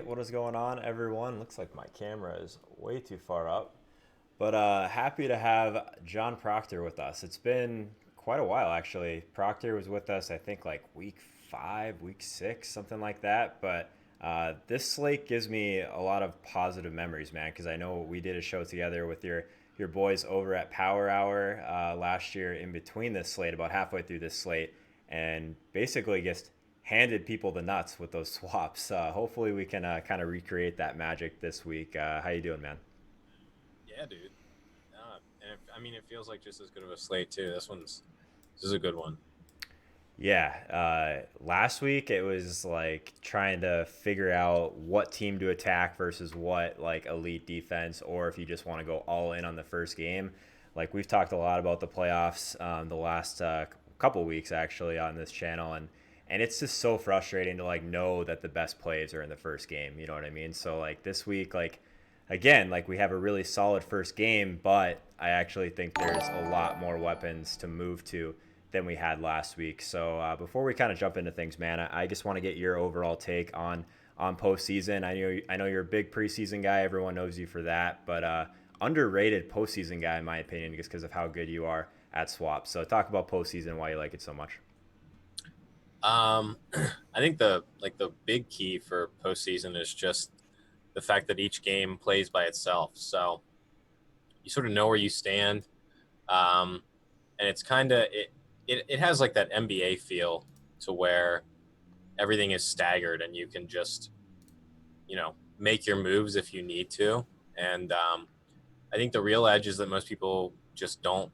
What is going on, everyone? Looks like my camera is way too far up. But happy to have John Proctor with us. It's been quite a while, actually. Proctor was with us, I think, like week 5, week 6, something like that. But this slate gives me a lot of positive memories, man, because I know we did a show together with your boys over at Power Hour last year in between this slate, about halfway through this slate, and basically just handed people the nuts with those swaps. Hopefully, we can kind of recreate that magic this week. How you doing, man? Yeah, dude. It feels like just as good of a slate too. This is a good one. Yeah, last week it was like trying to figure out what team to attack versus what like elite defense, or if you just want to go all in on the first game. Like we've talked a lot about the playoffs the last couple weeks actually on this channel, and it's just so frustrating to like know that the best plays are in the first game. You know what I mean? So like this week, like again, like we have a really solid first game, but I actually think there's a lot more weapons to move to than we had last week. So before we kind of jump into things, man, I just want to get your overall take on postseason. I know you're a big preseason guy. Everyone knows you for that, but underrated postseason guy in my opinion, just because of how good you are at swaps. So talk about postseason and why you like it so much. I think the big key for postseason is just the fact that each game plays by itself. So you sort of know where you stand, um, and it's kind of it has like that NBA feel to where everything is staggered and you can just make your moves if you need to. And I think the real edge is that most people just don't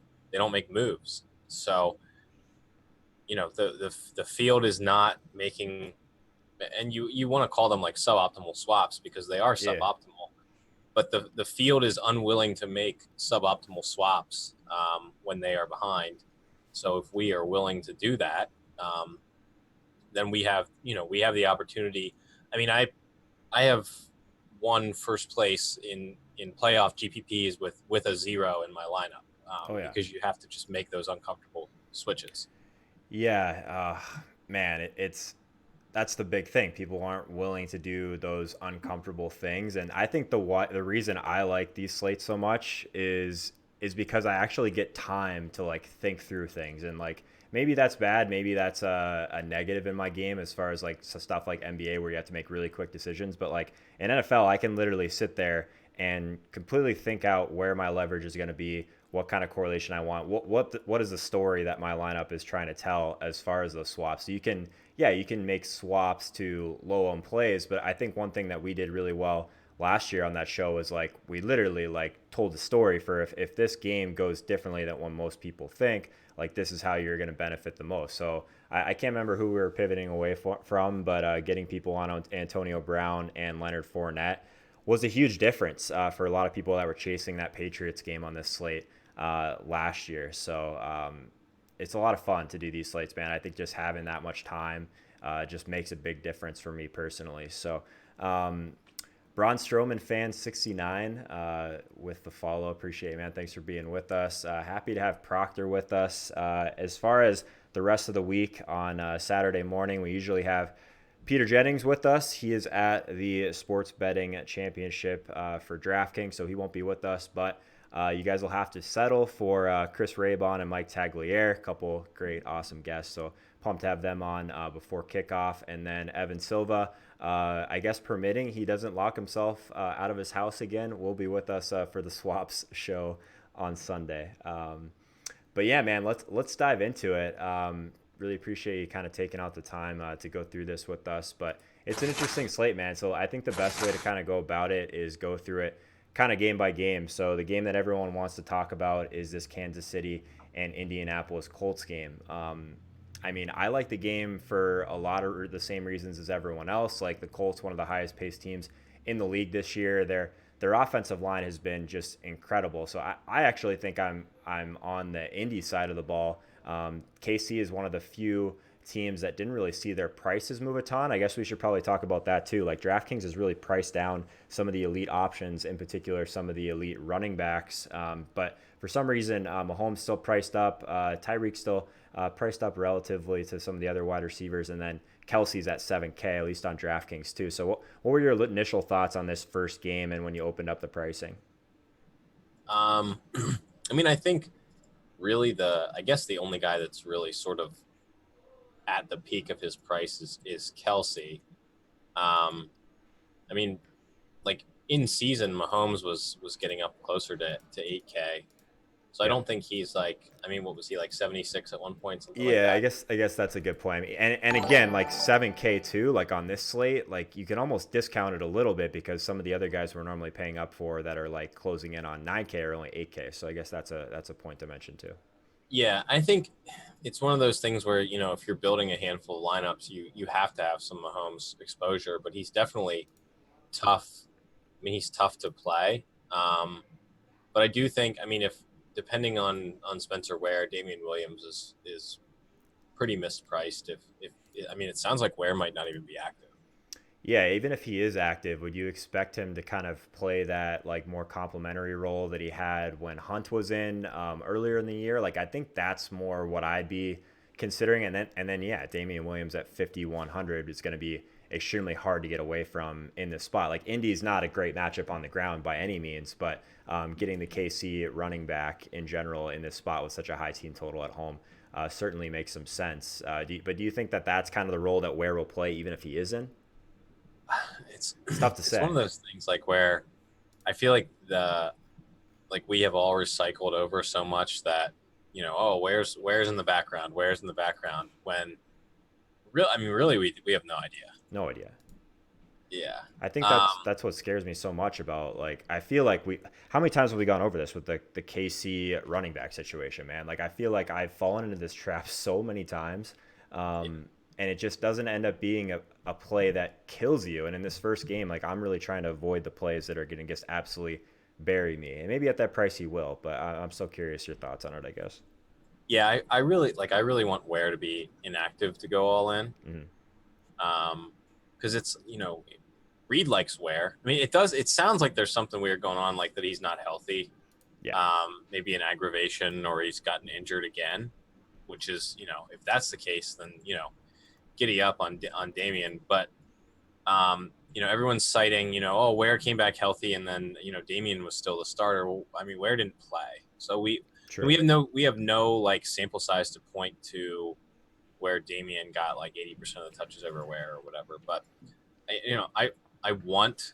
make moves. So the field is not making, and you want to call them like suboptimal swaps because they are Yeah, suboptimal, but the field is unwilling to make suboptimal swaps when they are behind. So if we are willing to do that, then we have the opportunity. I mean, I have won first place in playoff GPPs with a zero in my lineup, oh yeah. because you have to just make those uncomfortable switches. Yeah, man, it's that's the big thing. People aren't willing to do those uncomfortable things, and I think the reason I like these slates so much is because I actually get time to like think through things, and like maybe that's bad, maybe that's a negative in my game as far as like stuff like NBA where you have to make really quick decisions, but like in NFL, I can literally sit there and completely think out where my leverage is going to be, what kind of correlation I want, what is the story that my lineup is trying to tell as far as those swaps. So you can make swaps to low owned plays, but I think one thing that we did really well last year on that show was like we literally like told the story for if this game goes differently than what most people think, like this is how you're going to benefit the most. So I can't remember who we were pivoting away from, but getting people on Antonio Brown and Leonard Fournette was a huge difference for a lot of people that were chasing that Patriots game on this slate last year. So it's a lot of fun to do these slates, man. I think just having that much time just makes a big difference for me personally. So Braun Strowman fan 69 with the follow. Appreciate it, man. Thanks for being with us. Happy to have Proctor with us. As far as the rest of the week on Saturday morning, we usually have Peter Jennings with us. He is at the Sports Betting Championship for DraftKings, so he won't be with us. But you guys will have to settle for Chris Raybon and Mike Tagliere, a couple great, awesome guests. So pumped to have them on before kickoff. And then Evan Silva, I guess permitting, he doesn't lock himself out of his house again, will be with us for the Swaps show on Sunday. But yeah, man, let's dive into it. Really appreciate you kind of taking out the time to go through this with us. But it's an interesting slate, man. So I think the best way to kind of go about it is go through it kind of game by game. So the game that everyone wants to talk about is this Kansas City and Indianapolis Colts game. I mean, I like the game for a lot of the same reasons as everyone else. Like the Colts, one of the highest paced teams in the league this year. Their offensive line has been just incredible. So I actually think I'm on the Indy side of the ball. KC is one of the few teams that didn't really see their prices move a ton. I guess we should probably talk about that too. Like DraftKings has really priced down some of the elite options, in particular some of the elite running backs. But for some reason, Mahomes still priced up. Tyreek still priced up relatively to some of the other wide receivers, and then Kelsey's at 7K, at least on DraftKings too. So what were your initial thoughts on this first game and when you opened up the pricing? I mean, I think really I guess the only guy that's really sort of at the peak of his price is Kelsey. Um, I mean, like in season, Mahomes was getting up closer to 8K. So I Yeah. don't think he's like, I mean, what was he like 76 at one point, something like Yeah, that? I guess that's a good point. And again, like 7K too, like on this slate, like you can almost discount it a little bit because some of the other guys we're normally paying up for that are like closing in on 9K are only 8K. So I guess that's a point to mention too. Yeah, I think it's one of those things where, if you're building a handful of lineups, you have to have some Mahomes exposure, but he's definitely tough. I mean, he's tough to play. But I do think, I mean, if depending on Spencer Ware, Damian Williams is pretty mispriced. If I mean, it sounds like Ware might not even be active. Yeah, even if he is active, would you expect him to kind of play that like more complementary role that he had when Hunt was in earlier in the year? Like I think that's more what I'd be considering. And then yeah, Damian Williams at 5,100 is going to be extremely hard to get away from in this spot. Like Indy's not a great matchup on the ground by any means, but getting the KC running back in general in this spot with such a high team total at home certainly makes some sense. But do you think that that's kind of the role that Ware will play even if he is in? It's It's tough to it's one say. of those things like where I feel like we have all recycled over so much that oh, where's in the background, where's in the background when real I mean really we have no idea. No idea. Yeah. I think Um, that's what scares me so much about like I feel like we how many times have we gone over this with the KC running back situation, man? Like I feel like I've fallen into this trap so many times, yeah, and it just doesn't end up being a play that kills you. And in this first game, like I'm really trying to avoid the plays that are going to just absolutely bury me. And maybe at that price he will, but I'm so curious your thoughts on it. I guess. yeah, I really want Ware to be inactive to go all in. Hmm. Because it's Reed likes Ware. I mean, it does. It sounds like there's something weird going on, like that he's not healthy. Yeah. Maybe an aggravation or he's gotten injured again. Which is, if that's the case, then giddy up on Damien. But everyone's citing, oh, Ware came back healthy, and then Damien was still the starter. Well, I mean, Ware didn't play, so True. we have no like sample size to point to where Damien got like 80% of the touches everywhere or whatever. But I want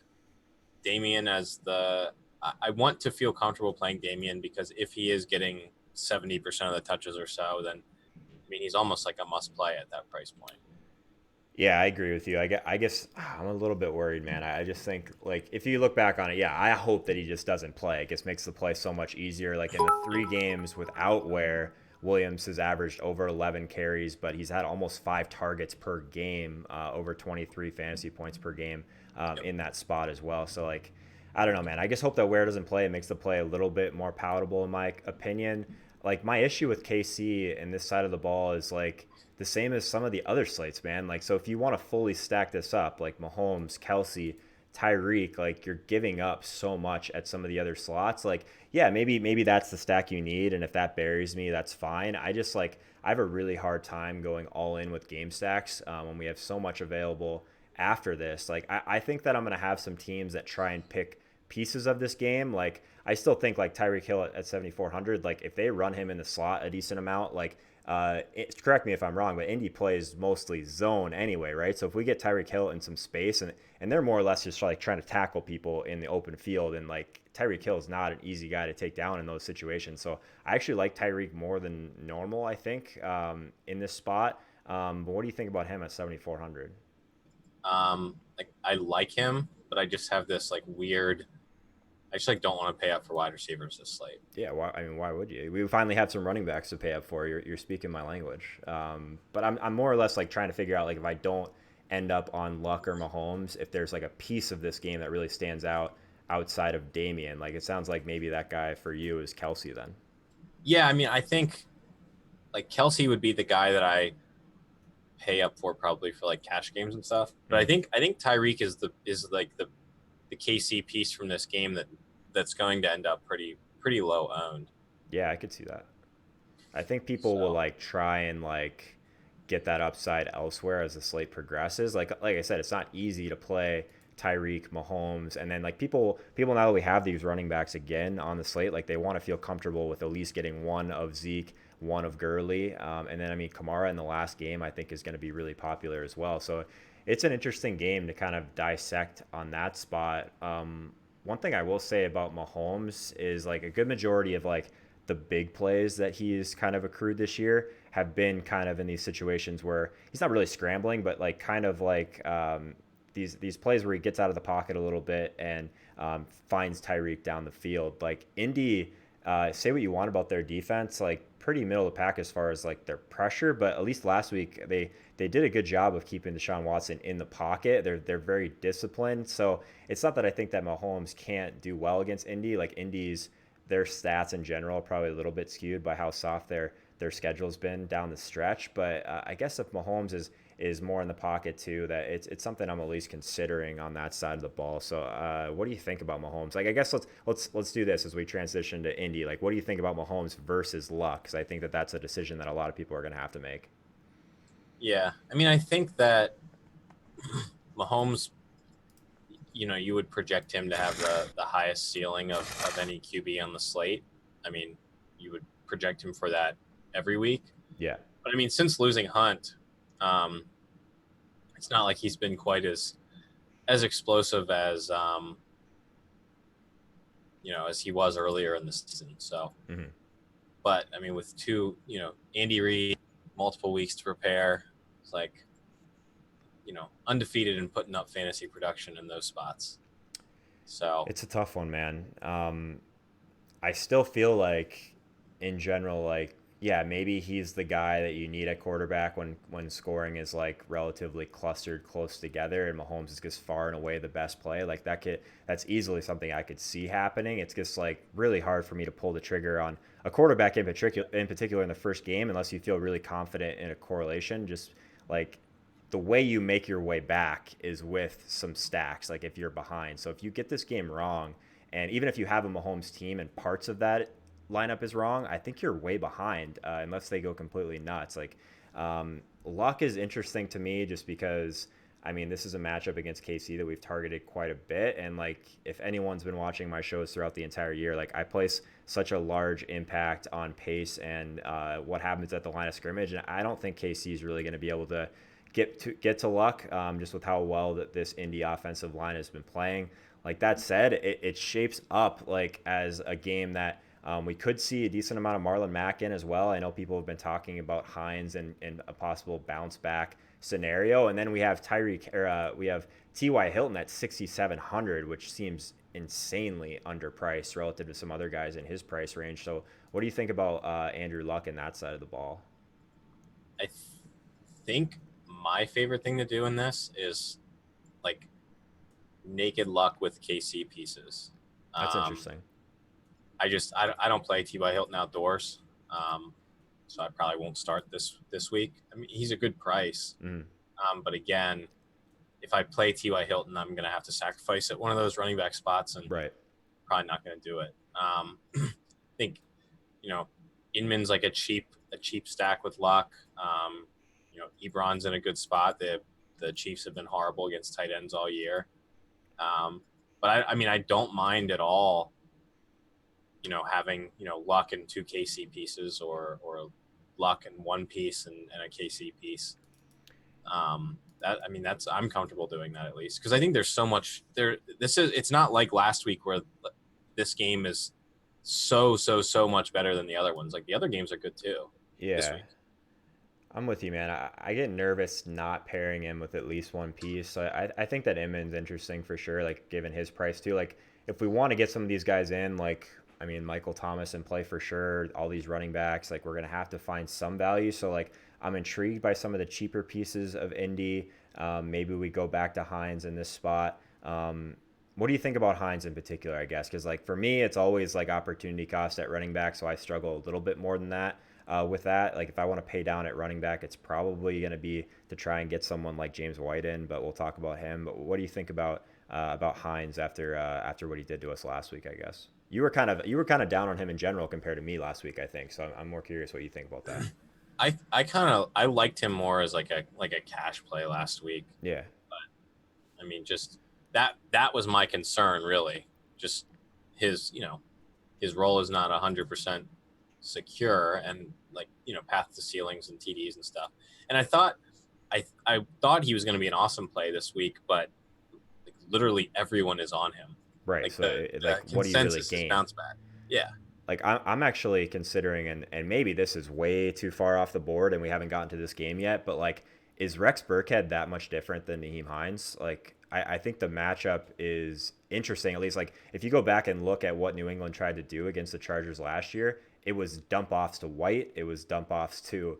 Damien as I want to feel comfortable playing Damien because if he is getting 70% of the touches or so, then I mean he's almost like a must play at that price point. Yeah, I agree with you. I guess I'm a little bit worried, man. I just think like if you look back on it, yeah, I hope that he just doesn't play. It just makes the play so much easier. Like in the 3 games without Ware, Williams has averaged over 11 carries, but he's had almost 5 targets per game, over 23 fantasy points per game Yep. in that spot as well. So like, I don't know, man. I just hope that Ware doesn't play. It makes the play a little bit more palatable in my opinion. Like my issue with KC and this side of the ball is like the same as some of the other slates, man. Like, so if you want to fully stack this up, like Mahomes, Kelsey, Tyreek, like you're giving up so much at some of the other slots. Like, yeah, maybe that's the stack you need, and if that buries me, that's fine. I just like I have a really hard time going all in with game stacks when we have so much available after this. Like, I think that I'm gonna have some teams that try and pick pieces of this game. Like, I still think like Tyreek Hill at 7,400. Like, if they run him in the slot a decent amount, like correct me if I'm wrong, but Indy plays mostly zone anyway, right? So if we get Tyreek Hill in some space and they're more or less just like trying to tackle people in the open field, and like Tyreek Hill is not an easy guy to take down in those situations. So I actually like Tyreek more than normal, I think, in this spot. But what do you think about him at 7,400? Like I like him, but I just have this like weird. I just like don't want to pay up for wide receivers this slate. Yeah, I mean, why would you? We finally have some running backs to pay up for. You're speaking my language. But I'm more or less like trying to figure out like if I don't end up on Luck or Mahomes, if there's like a piece of this game that really stands out outside of Damian. Like it sounds like maybe that guy for you is Kelsey then. Yeah, I mean, I think like Kelsey would be the guy that I pay up for probably for like cash games and stuff. But Mm. I think Tyreek is like the KC piece from this game that's going to end up pretty low owned. Yeah, I could see that. I think people will So like try and like get that upside elsewhere as the slate progresses. Like I said, it's not easy to play Tyreek, Mahomes, and then like people now that we have these running backs again on the slate, like they want to feel comfortable with at least getting one of Zeke, one of Gurley, and then I mean Kamara in the last game I think is going to be really popular as well. So it's an interesting game to kind of dissect on that spot. One thing I will say about Mahomes is like a good majority of like the big plays that he's kind of accrued this year have been kind of in these situations where he's not really scrambling, but like kind of like these plays where he gets out of the pocket a little bit and finds Tyreek down the field. Like Indy, say what you want about their defense, like pretty middle of the pack as far as like their pressure, but at least last week they did a good job of keeping Deshaun Watson in the pocket. They're very disciplined, so it's not that I think that Mahomes can't do well against Indy. Like Indy's their stats in general are probably a little bit skewed by how soft their schedule's been down the stretch. But I guess if Mahomes is more in the pocket too, that it's something I'm at least considering on that side of the ball. So what do you think about Mahomes? Like I guess let's do this as we transition to Indy. Like what do you think about Mahomes versus Luck? Because I think that that's a decision that a lot of people are going to have to make. Yeah, I mean, I think that Mahomes, you would project him to have the highest ceiling of any QB on the slate. I mean, you would project him for that every week. Yeah. But I mean, since losing Hunt, um, it's not like he's been quite as explosive as he was earlier in the season. So, Mm-hmm. but I mean, with Andy Reid, multiple weeks to prepare, it's like, undefeated and putting up fantasy production in those spots. So, It's a tough one, man. I still feel like, in general, like yeah, maybe he's the guy that you need at quarterback when scoring is like relatively clustered close together, and Mahomes is just far and away the best play. Like that's easily something I could see happening. It's just like really hard for me to pull the trigger on a quarterback in particular in the first game unless you feel really confident in a correlation. Just like the way you make your way back is with some stacks, like if you're behind. So if you get this game wrong, and even if you have a Mahomes team and parts of that lineup is wrong, I think you're way behind unless they go completely nuts. Like Luck is interesting to me just because I mean this is a matchup against KC that we've targeted quite a bit, and like if anyone's been watching my shows throughout the entire year, like I place such a large impact on pace and what happens at the line of scrimmage, and I don't think KC is really going to be able to get to Luck just with how well that this Indy offensive line has been playing. Like that said, it shapes up like as a game that we could see a decent amount of Marlon Mack in as well. I know people have been talking about Hines and a possible bounce back scenario, and then we have we have T.Y. Hilton at 6,700, which seems insanely underpriced relative to some other guys in his price range. So, what do you think about Andrew Luck in that side of the ball? I think my favorite thing to do in this is like naked Luck with KC pieces. That's Um, interesting. I don't play T.Y. Hilton outdoors, so I probably won't start this week. I mean, he's a good price, Mm, but again, if I play T.Y. Hilton, I'm going to have to sacrifice at one of those running back spots, and right. probably not going to do it. I think you know Inman's like a cheap stack with Luck. Ebron's in a good spot. The Chiefs have been horrible against tight ends all year. Um, but I mean, I don't mind at all, having, Luck in two KC pieces or Luck in one piece and a KC piece. I'm comfortable doing that at least because I think there's so much there. It's not like last week where this game is so much better than the other ones. Like the other games are good too this Yeah. week. I'm with you, man. I get nervous not pairing him with at least one piece. So I think that Inman's interesting for sure, like given his price too. Like if we want to get some of these guys in, like I mean Michael Thomas in play for sure, all these running backs, like we're gonna have to find some value. So like I'm intrigued by some of the cheaper pieces of Indy. Maybe we go back to Hines in this spot. What do you think about Hines in particular, I guess? Because like for me, it's always like opportunity cost at running back, so I struggle a little bit more than that with that. Like if I want to pay down at running back, it's probably going to be to try and get someone like James White in, but we'll talk about him. But what do you think about Hines after what he did to us last week? I guess you were kind of down on him in general compared to me last week. I think so. I'm more curious what you think about that. I liked him more as like a cash play last week. Yeah. I mean, just that was my concern really. Just his his role is not 100% secure, and like path to ceilings and TDs and stuff. And I thought he was going to be an awesome play this week, but like literally everyone is on him. Right. Like So the like, what do you really consensus is gain? bounce back. Yeah. Like I'm actually considering, and maybe this is way too far off the board, and we haven't gotten to this game yet. But like, is Rex Burkhead that much different than Naheem Hines? Like, I think the matchup is interesting. At least, like, if you go back and look at what New England tried to do against the Chargers last year, it was dump offs to White, it was dump offs to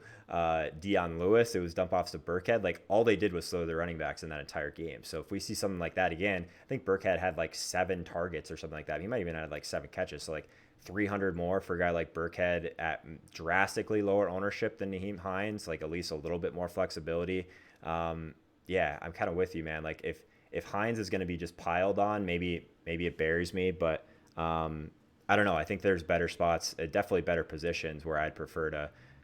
Dion Lewis, it was dump offs to Burkhead. Like, all they did was slow the running backs in that entire game. So if we see something like that again, I think Burkhead had like 7 targets or something like that. He might even had like 7 catches. So like 300 more for a guy like Burkhead at drastically lower ownership than Naheem Hines, like at least a little bit more flexibility. Yeah, I'm kind of with you, man. Like if Hines is going to be just piled on, maybe it buries me, but I don't know. I think there's better spots, definitely better positions where I'd prefer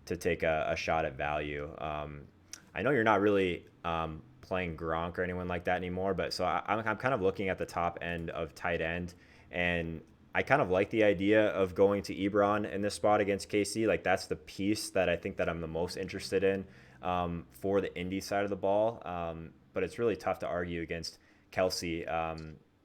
to take a shot at value. I know you're not really playing Gronk or anyone like that anymore, but so I'm kind of looking at the top end of tight end, and I kind of like the idea of going to Ebron in this spot against KC. Like that's the piece that I think that I'm the most interested in for the Indy side of the ball. But it's really tough to argue against Kelsey.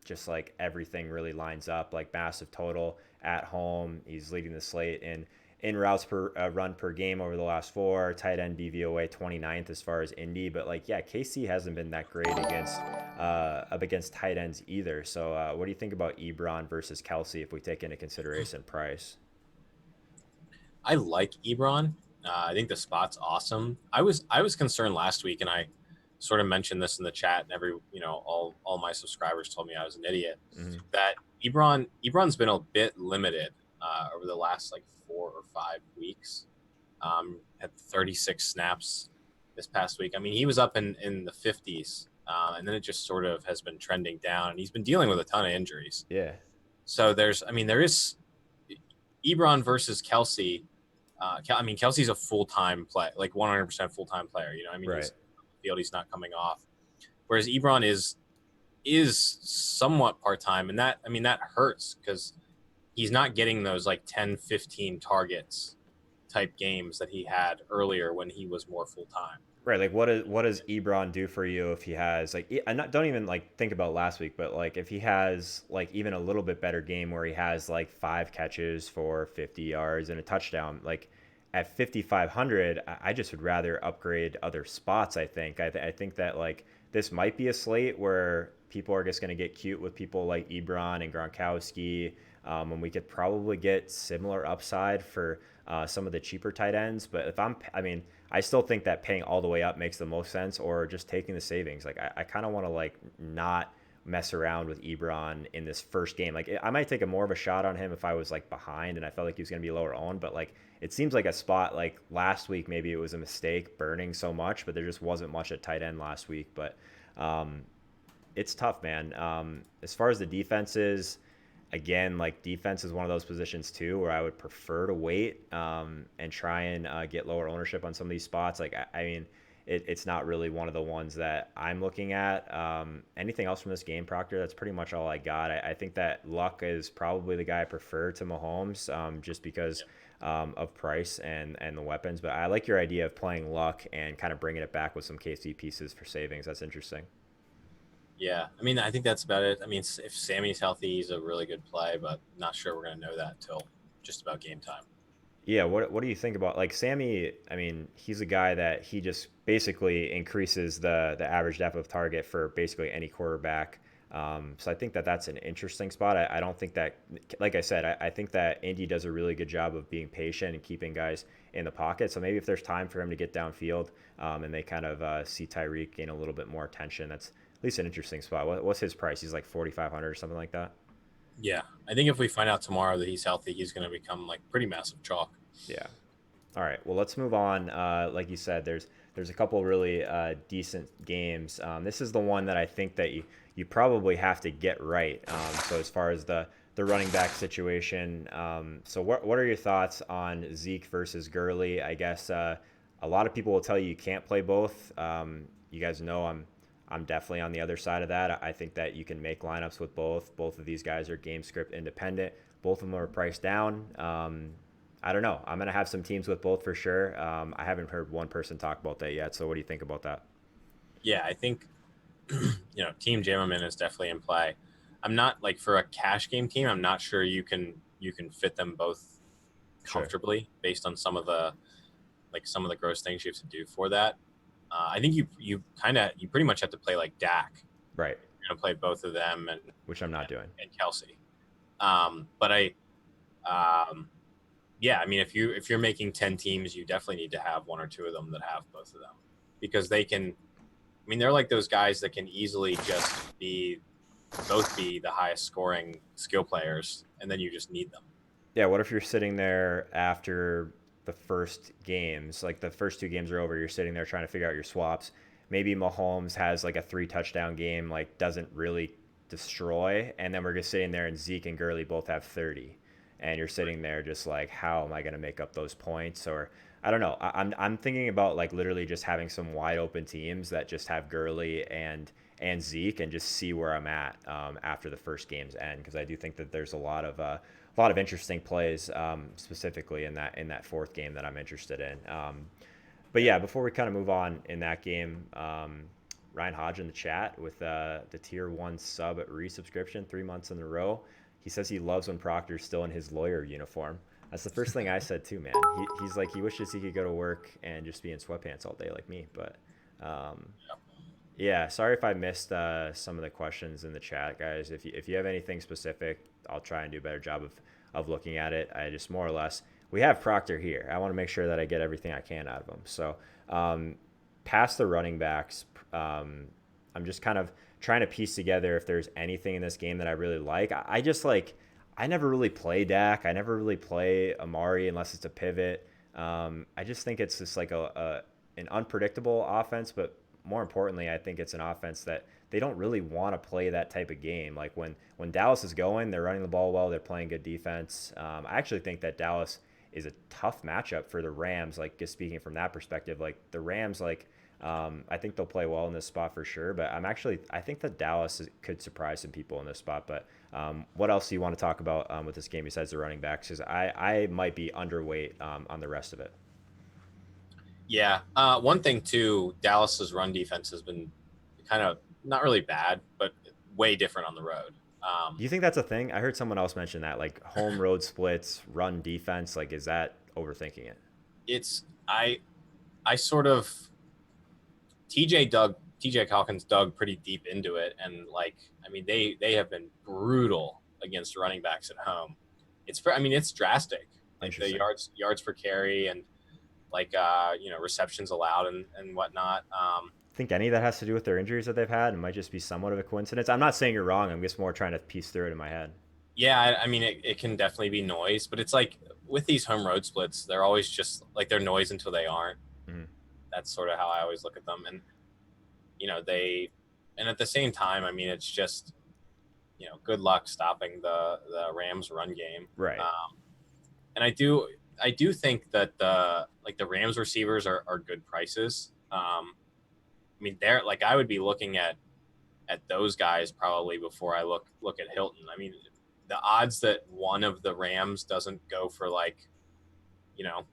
Just like everything really lines up, like massive total at home. He's leading the slate in routes per run per game over the last 4. Tight end DVOA 29th as far as Indy, but like yeah, KC hasn't been that great against up against tight ends either. So what do you think about Ebron versus Kelsey if we take into consideration price? I like Ebron. I think the spot's awesome. I was concerned last week, and I sort of mentioned this in the chat, and all my subscribers told me I was an idiot. Mm-hmm. That Ebron's been a bit limited over the last like 4 or 5 weeks. Had 36 snaps this past week. I mean, he was up in the 50s, and then it just sort of has been trending down, and he's been dealing with a ton of injuries. Yeah, So there is Ebron versus Kelsey. I mean, Kelsey's a full time play, like 100% full time player. I mean, right. he's field, he's not coming off. Whereas Ebron is somewhat part time, and that hurts because he's not getting those like 10, 15 targets type games that he had earlier when he was more full time. Right, like what does Ebron do for you if he has like don't even like think about last week, but like if he has like even a little bit better game where he has like 5 catches for 50 yards and a touchdown, like at 5,500, I just would rather upgrade other spots. I think that like this might be a slate where people are just going to get cute with people like Ebron and Gronkowski, and we could probably get similar upside for some of the cheaper tight ends. But I mean, I still think that paying all the way up makes the most sense, or just taking the savings. Like I kind of want to like not mess around with Ebron in this first game. Like I might take a more of a shot on him if I was like behind and I felt like he was going to be lower owned. But like it seems like a spot like last week, maybe it was a mistake burning so much, but there just wasn't much at tight end last week. But um, it's tough, man. As far as the defenses, again, like defense is one of those positions too where I would prefer to wait and try and get lower ownership on some of these spots. Like, I mean, it's not really one of the ones that I'm looking at. Anything else from this game, Proctor? That's pretty much all I got. I think that Luck is probably the guy I prefer to Mahomes just because of price and the weapons. But I like your idea of playing Luck and kind of bringing it back with some KC pieces for savings. That's interesting. Yeah, I mean, I think that's about it. I mean, if Sammy's healthy, he's a really good play, but not sure we're going to know that until just about game time. Yeah, what do you think about like Sammy? I mean, he's a guy that he just basically increases the average depth of target for basically any quarterback. So I think that that's an interesting spot. I don't think that, like I said, I think that Indy does a really good job of being patient and keeping guys in the pocket. So maybe if there's time for him to get downfield and they kind of see Tyreek gain a little bit more attention, that's at least an interesting spot. What's his price? He's like 4,500 or something like that. Yeah, I think if we find out tomorrow that he's healthy, he's going to become like pretty massive chalk. Yeah. All right. Well, let's move on. Like you said, there's a couple really decent games. This is the one that I think that you probably have to get right. So as far as the running back situation, so what are your thoughts on Zeke versus Gurley? I guess A lot of people will tell you you can't play both. You guys know I'm definitely on the other side of that. I think that you can make lineups with both. Both of these guys are game script independent. Both of them are priced down. I don't know. I'm gonna have some teams with both for sure. I haven't heard one person talk about that yet. So what do you think about that? Yeah, I think Team Jammerman is definitely in play. I'm not like for a cash game team. I'm not sure you can fit them both Sure. comfortably based on some of the gross things you have to do for that. I think you pretty much have to play like Dak. Right. You're gonna play both of them and Which I'm not and, doing. and Kelsey. But um, yeah, I mean, if you're making 10 teams, you definitely need to have one or two of them that have both of them because they can. I mean, they're like those guys that can easily just be the highest scoring skill players, and then you just need them. Yeah, what if you're sitting there after the first games, like the first two games are over, you're sitting there trying to figure out your swaps. Maybe Mahomes has like a 3 touchdown game, like doesn't really destroy, and then we're just sitting there and Zeke and Gurley both have 30. And you're sitting there just like, how am I going to make up those points? Or I don't know. I'm thinking about like literally just having some wide open teams that just have Gurley and Zeke and just see where I'm at after the first game's end because I do think that there's a lot of interesting plays specifically in that fourth game that I'm interested in. But yeah, before we kind of move on in that game, Ryan Hodge in the chat with the tier 1 sub resubscription 3 months in a row. He says he loves when Proctor's still in his lawyer uniform. That's the first thing I said too, man. He's like he wishes he could go to work and just be in sweatpants all day like me. But yeah, sorry if I missed some of the questions in the chat, guys. If you have anything specific, I'll try and do a better job of looking at it. I just more or less we have Proctor here. I want to make sure that I get everything I can out of him. So past the running backs, I'm just kind of trying to piece together if there's anything in this game that I really like. I just like I never really play Dak. I never really play Amari unless it's a pivot. I just think it's just like an unpredictable offense, but more importantly, I think it's an offense that they don't really want to play that type of game. Like when Dallas is going, they're running the ball well, they're playing good defense. I actually think that Dallas is a tough matchup for the Rams. Like just speaking from that perspective, like the Rams, like I think they'll play well in this spot for sure. But I think that Dallas could surprise some people in this spot. But what else do you want to talk about with this game besides the running backs? Because I might be underweight on the rest of it. Yeah. One thing too, Dallas's run defense has been kind of not really bad, but way different on the road. Do you think that's a thing? I heard someone else mention that, like home road splits, run defense. Like, is that overthinking it? It's I sort of TJ Calkins dug pretty deep into it, and like I mean they have been brutal against running backs at home. It's drastic, like the Interesting. yards per carry and like receptions allowed and whatnot. Think any of that has to do with their injuries that they've had? It might just be somewhat of a coincidence. I'm not saying you're wrong. I'm just more trying to piece through it in my head. Yeah, I mean it can definitely be noise, but it's like with these home road splits, they're always just like they're noise until they aren't. Mm-hmm. That's sort of how I always look at them, and they, and at the same time, I mean it's just good luck stopping the Rams run game. Right. And I do think that the Rams receivers are good prices. I mean, they're like I would be looking at those guys probably before I look at Hilton. I mean, the odds that one of the Rams doesn't go for like, you know,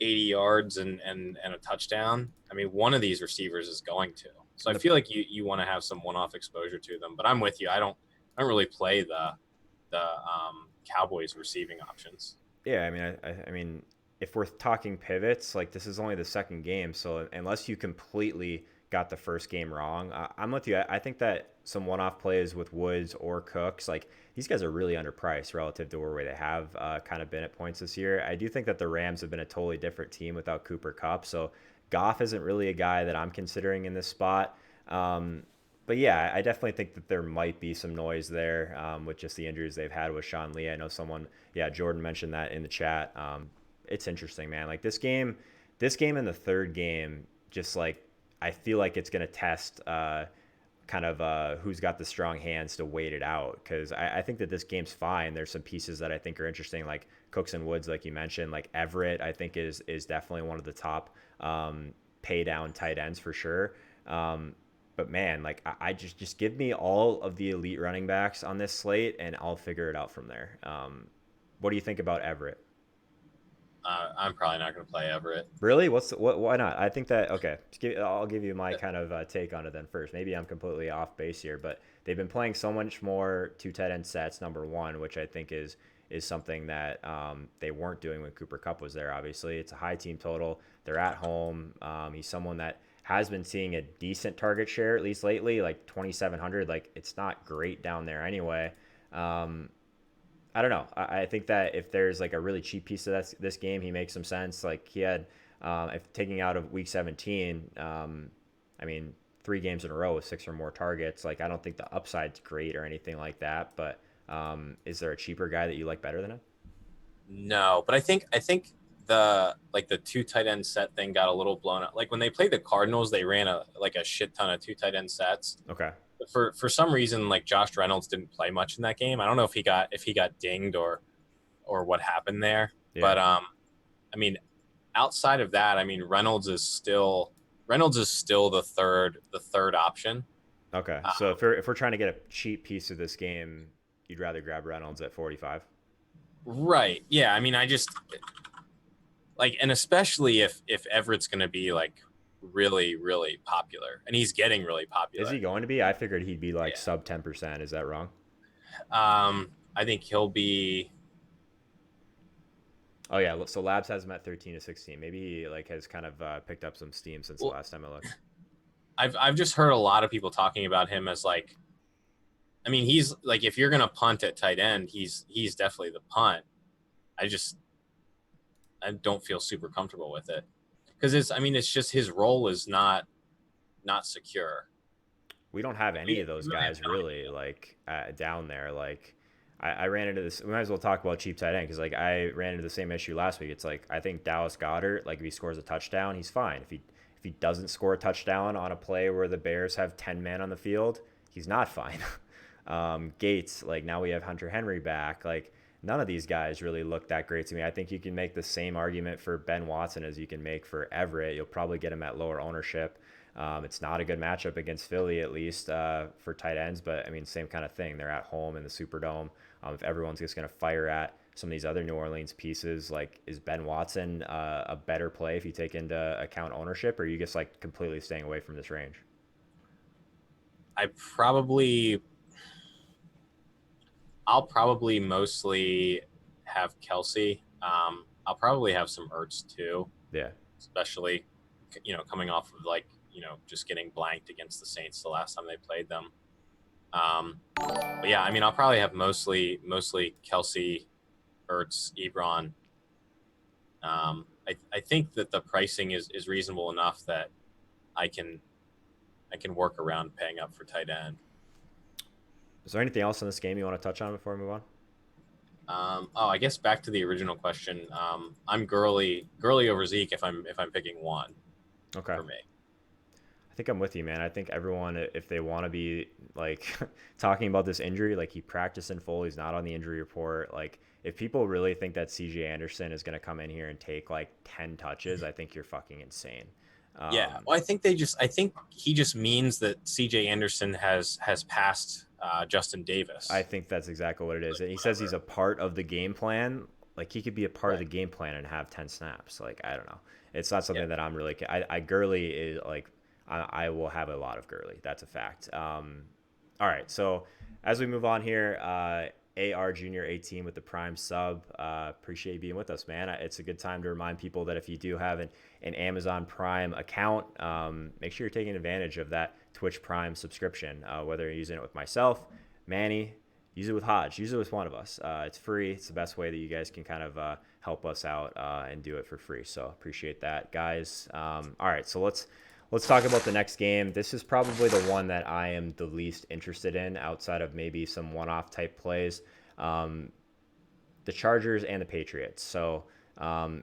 80 yards and a touchdown. I mean, one of these receivers is going to. So I feel like you want to have some one-off exposure to them. But I'm with you. I don't really play the Cowboys receiving options. Yeah. I mean, I mean, if we're talking pivots, like this is only the second game, so unless you completely got the first game wrong, I'm with you. I think that some one-off plays with Woods or Cooks, like these guys are really underpriced relative to where they have kind of been at points this year. I do think that the Rams have been a totally different team without Cooper Kupp, so Goff isn't really a guy that I'm considering in this spot. But yeah, I definitely think that there might be some noise there with just the injuries they've had with Sean Lee. I know yeah, Jordan mentioned that in the chat. It's interesting, man. Like this game and the third game, just like I feel like it's going to test kind of who's got the strong hands to wait it out. Because I think that this game's fine. There's some pieces that I think are interesting, like Cooks and Woods, like you mentioned, like Everett. I think is definitely one of the top pay down tight ends for sure. But man, like I just give me all of the elite running backs on this slate, and I'll figure it out from there. What do you think about Everett? I'm probably not going to play Everett. Really? What? Why not? I think that okay. I'll give you my kind of take on it then first. Maybe I'm completely off base here, but they've been playing so much more two tight end sets. Number one, which I think is something that they weren't doing when Cooper Kupp was there. Obviously, it's a high team total. They're at home. He's someone that has been seeing a decent target share at least lately, like 2,700. Like it's not great down there anyway. Um, I don't know. I think that if there's like a really cheap piece of this game, he makes some sense. Like he had, if taking out of week 17, I mean, 3 games in a row with 6 or more targets. Like I don't think the upside's great or anything like that. But is there a cheaper guy that you like better than him? No, but I think the two tight end set thing got a little blown up. Like when they played the Cardinals, they ran a shit ton of two tight end sets. Okay. But for some reason, like Josh Reynolds didn't play much in that game. I don't know if he got dinged or what happened there. Yeah. But I mean, outside of that, I mean Reynolds is still the third option. Okay. Uh, So if we're trying to get a cheap piece of this game, you'd rather grab Reynolds at 45. right. Yeah. I mean, I just like, and especially if Everett's going to be like really really popular, and he's getting really Is he popular. going to be? I figured he'd be like Yeah. sub 10%. Is that wrong? I think he'll be. Oh yeah, so Labs has him at 13 to 16. Maybe he like has kind of picked up some steam since the Well, last time I looked. I've just heard a lot of people talking about him as like. I mean, he's like if you're gonna punt at tight end, he's definitely the punt. I just I don't feel super comfortable with it because it's. I mean, it's just his role is not secure. We don't have any We of those really have guys really like down there. Like I ran into this. We might as well talk about cheap tight end because like I ran into the same issue last week. It's like I think Dallas Goedert, like if he scores a touchdown, he's fine. If he doesn't score a touchdown on a play where the Bears have 10 men on the field, he's not fine. Gates, like now we have Hunter Henry back. Like none of these guys really look that great to me. I think you can make the same argument for Ben Watson as you can make for Everett. You'll probably get him at lower ownership. It's not a good matchup against Philly, at least for tight ends, but I mean, same kind of thing. They're at home in the Superdome. If everyone's just going to fire at some of these other New Orleans pieces, like is Ben Watson a better play if you take into account ownership, or are you just like completely staying away from this range? I probably I'll probably mostly have Kelsey. I'll probably have some Ertz too, Yeah. especially coming off of like just getting blanked against the Saints the last time they played them. But yeah, I mean I'll probably have mostly Kelsey, Ertz, Ebron. I think that the pricing is reasonable enough that I can I can work around paying up for tight end. Is there anything else in this game you want to touch on before we move on? I guess back to the original question. I'm Gurley over Zeke if I'm picking one Okay. for me. I think I'm with you, man. I think everyone, if they want to be like talking about this injury, like he practiced in full, he's not on the injury report. Like, if people really think that CJ Anderson is going to come in here and take like 10 touches, I think you're fucking insane. Yeah, Um, well, I think he just means that C.J. Anderson has passed Justin I Davis. think that's exactly what it is. Like And he says he's whatever. a part of the game plan. Like, he could be a part of the Right. game plan and have 10 snaps. Like, I don't know. It's not Yeah. something that I'm really, Gurley is like, I will have a lot of Gurley. That's a fact. All right. So as we move on here, AR Junior 18 with the Prime sub. Appreciate you being with us, man. It's a good time to remind people that if you do have an Amazon Prime account, make sure you're taking advantage of that Twitch Prime subscription, whether you're using it with myself, Manny, use it with Hodge, use it with one of us. It's free. It's the best way that you guys can kind of help us out and do it for free. So appreciate that, guys. All right, so let's talk about the next game. This is probably the one that I am the least interested in outside of maybe some one-off type plays. Um, the Chargers and the Patriots. So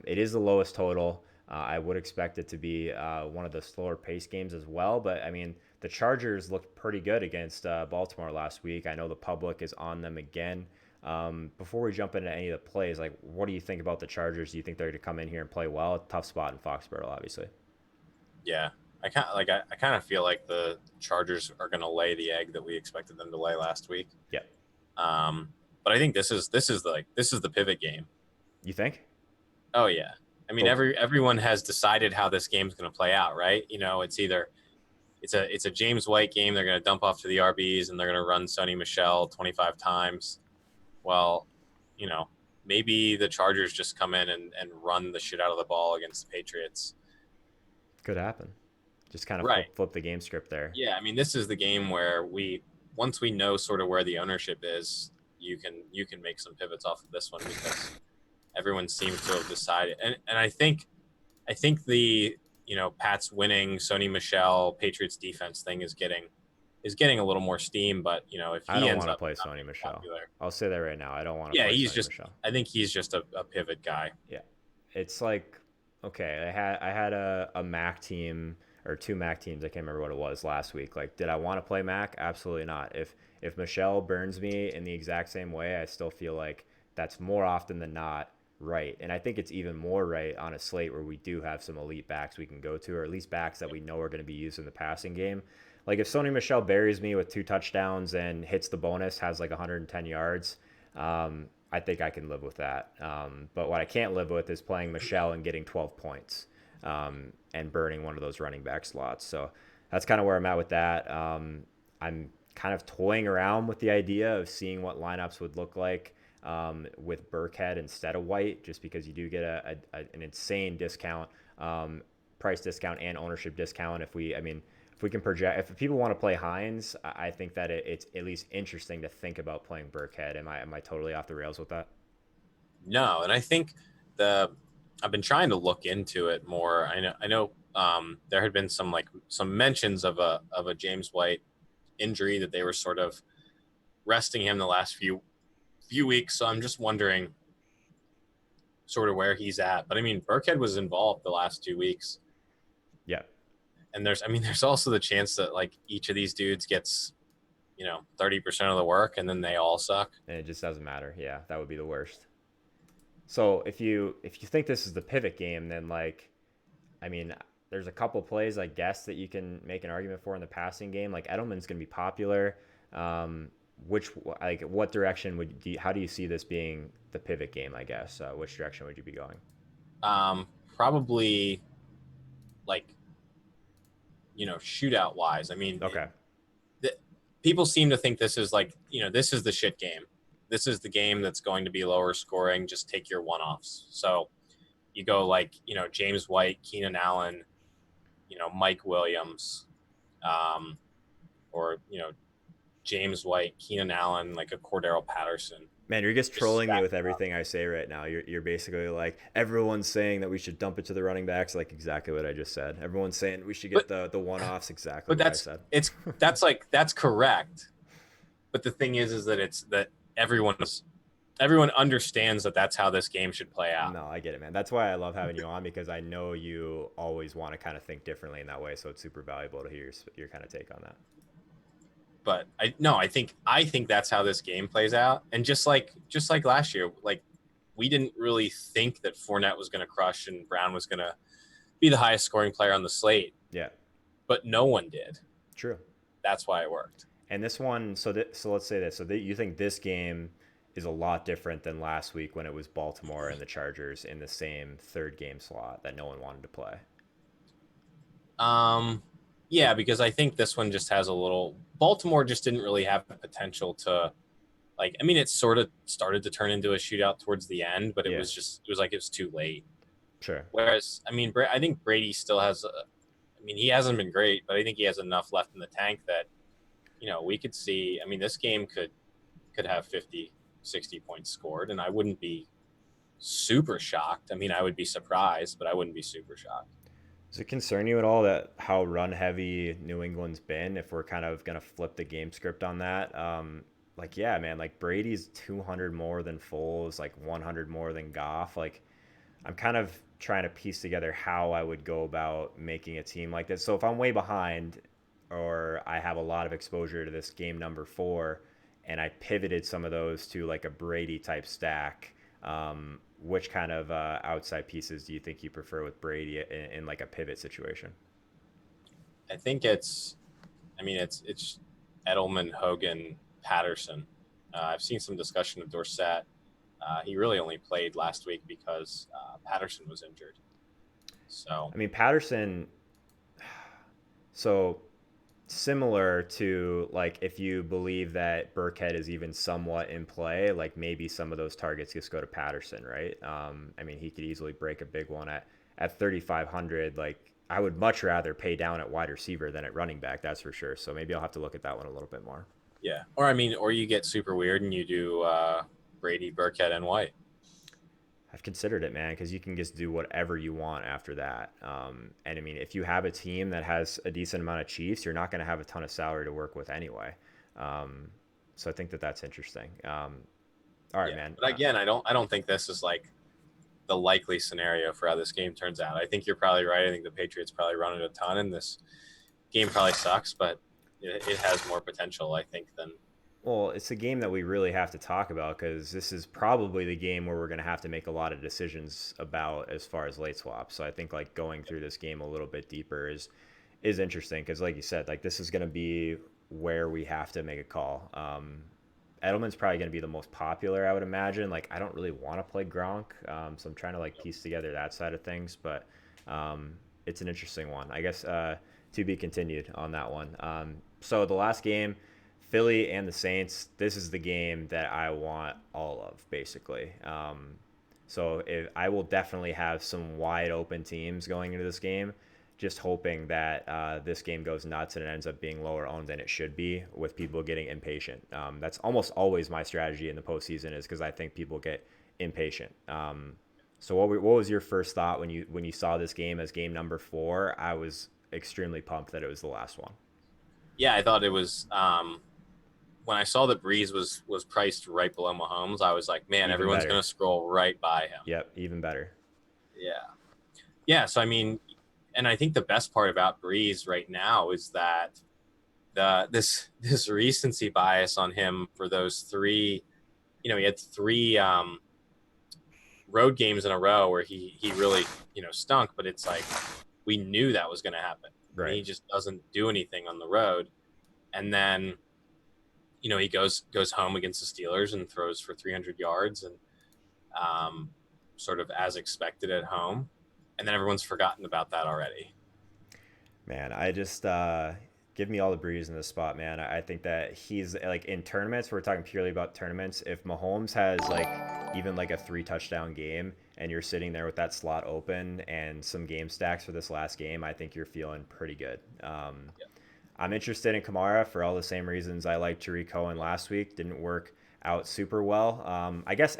it is the lowest total. I would expect it to be one of the slower pace games as well. But I mean, the Chargers looked pretty good against Baltimore last week. I know the public is on them again. Before we jump into any of the plays, like, what do you think about the Chargers? Do you think they're going to come in here and play well? Tough spot in Foxborough, obviously. Yeah, I kind of feel like the Chargers are going to lay the egg that we expected them to lay last week. Yeah. Um, but I think this is the pivot game. You think? Oh yeah. I mean, But everyone has decided how this game's going to play out, right? It's either it's a James White game. They're going to dump off to the RBs and they're going to run Sony Michel 25 times. Well, you know, maybe the Chargers just come in and run the shit out of the ball against the Patriots. could happen. Just kind of Right. flip the game script there. Yeah. I mean, this is the game where once we know sort of where the ownership is, you can make some pivots off of this one because everyone seems to have decided. And I think the, Pats winning Sony Michel Patriots defense thing is getting a little more steam, but if I he don't ends want to up play not Sony being Michel. popular, I'll say that right now. I don't want to yeah, play Sony Michel. I think he's just a pivot guy. Yeah. It's like, okay, I had a Mac team or two Mac teams. I can't remember what it was last week. Like, did I want to play Mac? Absolutely not. If Michelle burns me in the exact same way, I still feel like that's more often than not right. And I think it's even more right on a slate where we do have some elite backs we can go to, or at least backs that we know are going to be used in the passing game. Like if Sony Michelle buries me with 2 touchdowns and hits the bonus, has like 110 yards, I think I can live with that. But what I can't live with is playing Michelle and getting 12 points and burning one of those running back slots. So that's kind of where I'm at with that. I'm kind of toying around with the idea of seeing what lineups would look like with Burkhead instead of White, just because you do get an insane discount, price discount and ownership discount. If we can project, if people want to play Hines, I think that it's at least interesting to think about playing Burkhead. Am I totally off the rails with that? No, and I think I've been trying to look into it more. I know there had been some mentions of a James White injury that they were sort of resting him the last few weeks. So I'm just wondering sort of where he's at. But I mean, Burkhead was involved the last 2 weeks. Yeah. And there's also the chance that like each of these dudes gets, 30% of the work and then they all suck. And it just doesn't matter. Yeah, that would be the worst. So if you think this is the pivot game, then I mean, there's a couple plays I guess that you can make an argument for in the passing game. Like Edelman's going to be popular. Which like what direction how do you see this being the pivot game? I guess which direction would you be going? Probably like, shootout wise. I mean, Okay. People seem to think this is like, this is the shit game. This is the game that's going to be lower scoring. Just take your one-offs. So you go like, James White, Keenan Allen, Mike Williams, or, James White, Keenan Allen, like a Cordero Patterson. Man, you're just trolling me with everything I say right now. You're basically like everyone's saying that we should dump it to the running backs, like exactly what I just said. Everyone's saying we should get the one-offs, exactly But what I said. that's correct. But the thing is that it's that everyone understands that that's how this game should play out. No, I get it, man. That's why I love having you on, because I know you always want to kind of think differently in that way. So it's super valuable to hear your kind of take on that. But I think that's how this game plays out. And just like last year, like we didn't really think that Fournette was going to crush and Brown was going to be the highest scoring player on the slate. Yeah. But no one did. True. That's why it worked. And this one, so let's say this. So you think this game is a lot different than last week when it was Baltimore and the Chargers in the same third game slot that no one wanted to play? Yeah, because I think this one just has a little. Baltimore just didn't really have the potential to, like. I mean, it sort of started to turn into a shootout towards the end, but it was too late. Sure. Whereas, I mean, I think Brady still has. I mean, he hasn't been great, but I think he has enough left in the tank that, we could see. I mean, this game could have 50, 60 points scored, and I wouldn't be super shocked. I mean, I would be surprised, but I wouldn't be super shocked. Does it concern you at all that how run heavy New England's been, if we're kind of going to flip the game script on that? Yeah, man, like Brady's 200 more than Foles, like 100 more than Goff. Like I'm kind of trying to piece together how I would go about making a team like this. So if I'm way behind, or I have a lot of exposure to this game number 4, and I pivoted some of those to like a Brady type stack. Which kind of outside pieces do you think you prefer with Brady in like a pivot situation? I think it's Edelman, Hogan, Patterson. I've seen some discussion of Dorsett. He really only played last week because Patterson was injured. So I mean, Patterson. So similar to like if you believe that Burkhead is even somewhat in play, like maybe some of those targets just go to Patterson, right? I mean, he could easily break a big one at 3,500. Like I would much rather pay down at wide receiver than at running back, that's for sure. So maybe I'll have to look at that one a little bit more. yeah, or I mean, or you get super weird and you do Brady, Burkhead, and White. I've considered it, man, because you can just do whatever you want after that. And I mean, if you have a team that has a decent amount of Chiefs, you're not going to have a ton of salary to work with anyway. Um, so I think that that's interesting. All right, Yeah, man. but again, I don't think this is like the likely scenario for how this game turns out. I think you're probably right. I think the Patriots probably run it a ton, and this game probably sucks, but it has more potential, I think, than Well, it's a game that we really have to talk about because this is probably the game where we're going to have to make a lot of decisions about as far as late swaps. So I think like going through this game a little bit deeper is interesting because, like you said, like this is going to be where we have to make a call. Edelman's probably going to be the most popular, I would imagine. Like I don't really want to play Gronk, so I'm trying to like piece together that side of things, but it's an interesting one. I guess to be continued on that one. So the last game. Philly and the Saints, this is the game that I want all of, basically. So if, I will definitely have some wide open teams going into this game, just hoping that this game goes nuts and it ends up being lower owned than it should be, with people getting impatient. That's almost always my strategy in the postseason, is because I think people get impatient. So what was your first thought when you saw this game as game number 4? I was extremely pumped that it was the last one. yeah. I thought it was when I saw that Breeze was priced right below Mahomes. I was like, man, Even everyone's better. gonna scroll right by him. Yep, even better. Yeah, yeah. So I mean, and I think the best part about Breeze right now is that this recency bias on him for those three. He had three road games in a row where he really stunk, but it's like we knew that was going to happen, and Right. he just doesn't do anything on the road, and then he goes home against the Steelers and throws for 300 yards and um, sort of as expected at home, and then everyone's forgotten about that already. Man, I just give me all the breeze in this spot, man. I think that he's like in tournaments. We're talking purely about tournaments. If Mahomes has like even like a 3 touchdown game, and you're sitting there with that slot open and some game stacks for this last game, I think you're feeling pretty good. I'm interested in Kamara for all the same reasons I liked Tariq Cohen last week. Didn't work out super well. I guess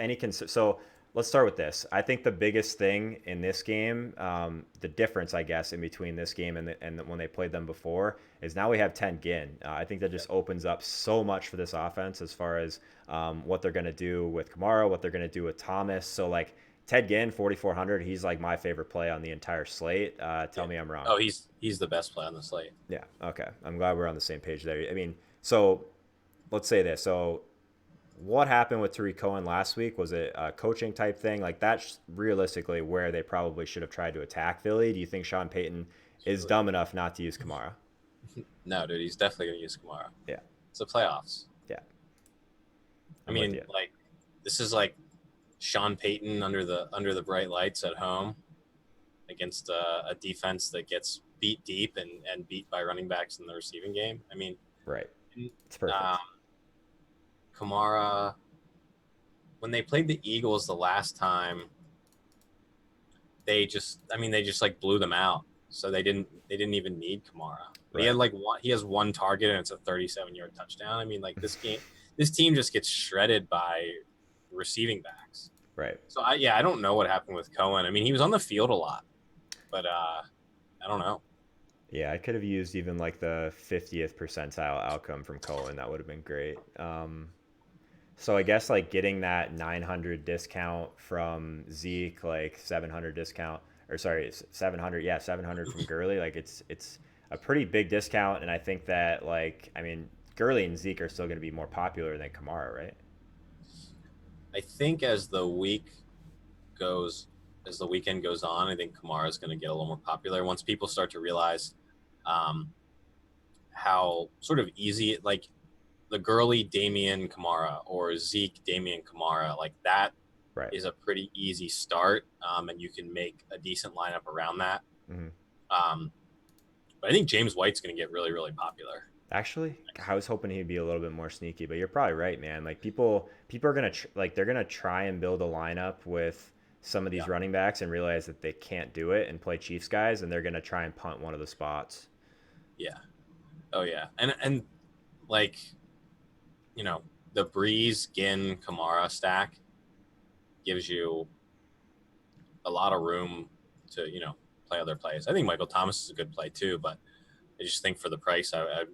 so. Let's start with this. I think the biggest thing in this game, the difference, I guess, in between this game and when they played them before, is now we have 10 Ginn. I think that just opens up so much for this offense as far as what they're going to do with Kamara, what they're going to do with Thomas. So, like, Ted Ginn, 4,400, he's like my favorite play on the entire slate. Tell Yeah. me I'm wrong. Oh, he's the best play on the slate. Yeah. Okay. I'm glad we're on the same page there. I mean, so let's say this. So what happened with Tariq Cohen last week? Was it a coaching type thing? Like that's realistically where they probably should have tried to attack Philly. Do you think Sean Payton is Really. dumb enough not to use Kamara? No, dude, he's definitely going to use Kamara. Yeah. It's the playoffs. Yeah. I I'm with mean, you. like this is like Sean Payton under the bright lights at home against a defense that gets beat deep and beat by running backs in the receiving game. I mean, Right. It's um, perfect. Kamara, when they played the Eagles the last time, they just like blew them out. So they didn't even need Kamara. But Right. he has one target and it's a 37-yard touchdown. I mean, like this team just gets shredded by receiving backs. Right. So I don't know what happened with Cohen. I mean, he was on the field a lot, but I don't know. Yeah, I could have used even like the 50th percentile outcome from Cohen. That would have been great. So I guess like getting that 900 discount from Zeke, like 700 discount, or sorry, 700, yeah, 700 from Gurley. Like it's a pretty big discount, and I think that like I mean Gurley and Zeke are still going to be more popular than Kamara, right? I think goes as the weekend goes on, I think Kamara is going to get a little more popular once people start to realize um, how sort of easy like the Gurley Damian Kamara or Zeke Damian Kamara, like that Right. is a pretty easy start, and you can make a decent lineup around that. Hmm. Um, but I think James White's going to get really, really popular. Actually, I was hoping he'd be a little bit more sneaky, but you're probably right, man. Like people are gonna like they're gonna try and build a lineup with some of these Yeah, running backs and realize that they can't do it and play Chiefs guys, and they're gonna try and punt one of the spots. yeah, oh yeah, and like you know the Breeze Ginn Kamara stack gives you a lot of room to play other plays. I think Michael Thomas is a good play too, but I just think for the price, I'd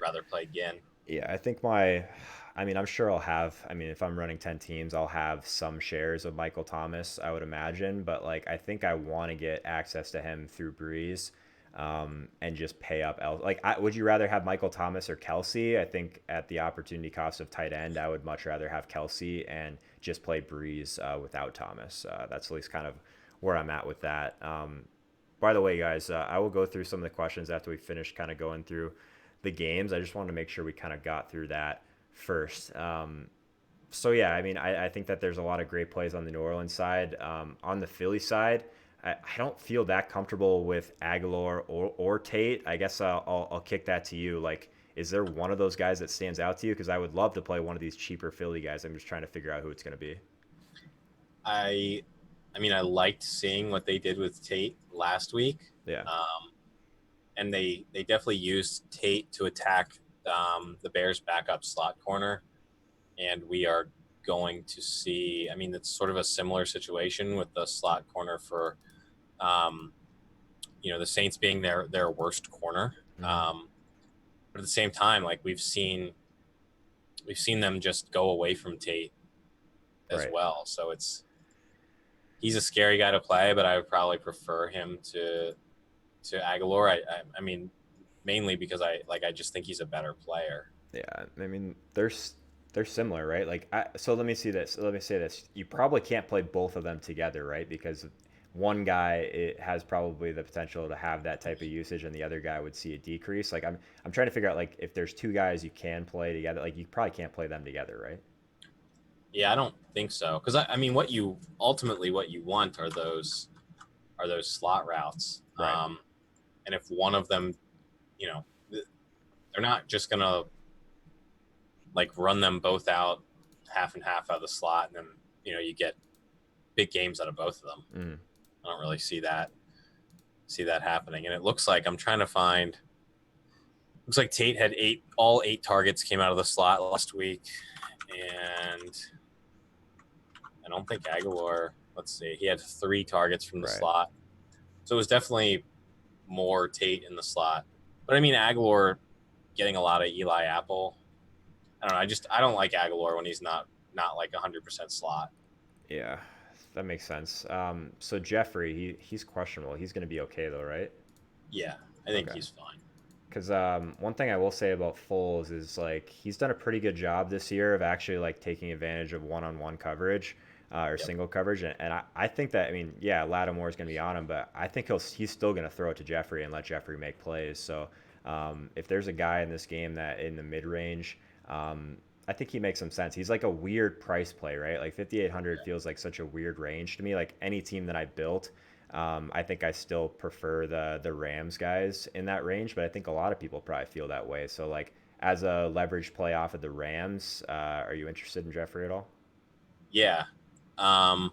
rather play Ginn. Yeah, I mean, I'm sure I'll have, I mean, if I'm running 10 teams, I'll have some shares of Michael Thomas, I would imagine. But like, I think I want to get access to him through Breeze and just pay up. Would you rather have Michael Thomas or Kelsey? I think at the opportunity cost of tight end, I would much rather have Kelsey and just play Breeze without Thomas. That's at least kind of where I'm at with that. By the way, guys, I will go through some of the questions after we finish kind of going through the games. I just wanted to make sure we kind of got through that first. So yeah, I mean, I think that there's a lot of great plays on the New Orleans side. On the Philly side, I don't feel that comfortable with Aguilar or Tate. I guess I'll kick that to you. Like, is there one of those guys that stands out to you? Because I would love to play one of these cheaper Philly guys. I'm just trying to figure out who it's going to be. I, I mean, I liked seeing what they did with Tate last week, Yeah. and they definitely used Tate to attack the Bears' backup slot corner, and we are going to see. I mean, it's sort of a similar situation with the slot corner for um, the Saints being their worst corner. Hmm. But at the same time, like we've seen them just go away from Tate as Right. well. So he's a scary guy to play, but I would probably prefer him to Aguilar. I mean, mainly because I just think he's a better player. Yeah, I mean, they're similar, right? So let me see this. Let me say this. You probably can't play both of them together, right? Because one guy it has probably the potential to have that type of usage, and the other guy would see a decrease. Like I'm trying to figure out like if there's two guys you can play together, like you probably can't play them together, right? Yeah, I don't think so. Because I mean, what you want are those slot routes. Right. And if one of them, you know, they're not just gonna like run them both out half and half out of the slot, and then you get big games out of both of them. Mm. I don't really see that happening. And it looks like I'm trying to find. Looks like Tate had all eight targets came out of the slot last week, and I don't think Aguilar. Let's see, he had 3 targets from the Right. slot, so it was definitely more Tate in the slot. But I mean, Aguilar getting a lot of Eli Apple. I don't know. I don't like Aguilar when he's not like 100% slot. Yeah, that makes sense. So Jeffrey, he's questionable. He's going to be okay though, right? Yeah, I think Okay. he's fine. Because one thing I will say about Foles is like he's done a pretty good job this year of actually like taking advantage of one-on-one coverage or Yep. single coverage, and I think that I mean yeah, Lattimore is going to be on him, but I think he's still going to throw it to Jeffrey and let Jeffrey make plays. So if there's a guy in this game that in the mid range, I think he makes some sense. He's like a weird price play, right? Like 5,800 feels like such a weird range to me. Like any team that I built. I think I still prefer the Rams guys in that range, but I think a lot of people probably feel that way. So like as a leverage play off of the Rams, are you interested in Jeffrey at all? Yeah. Um,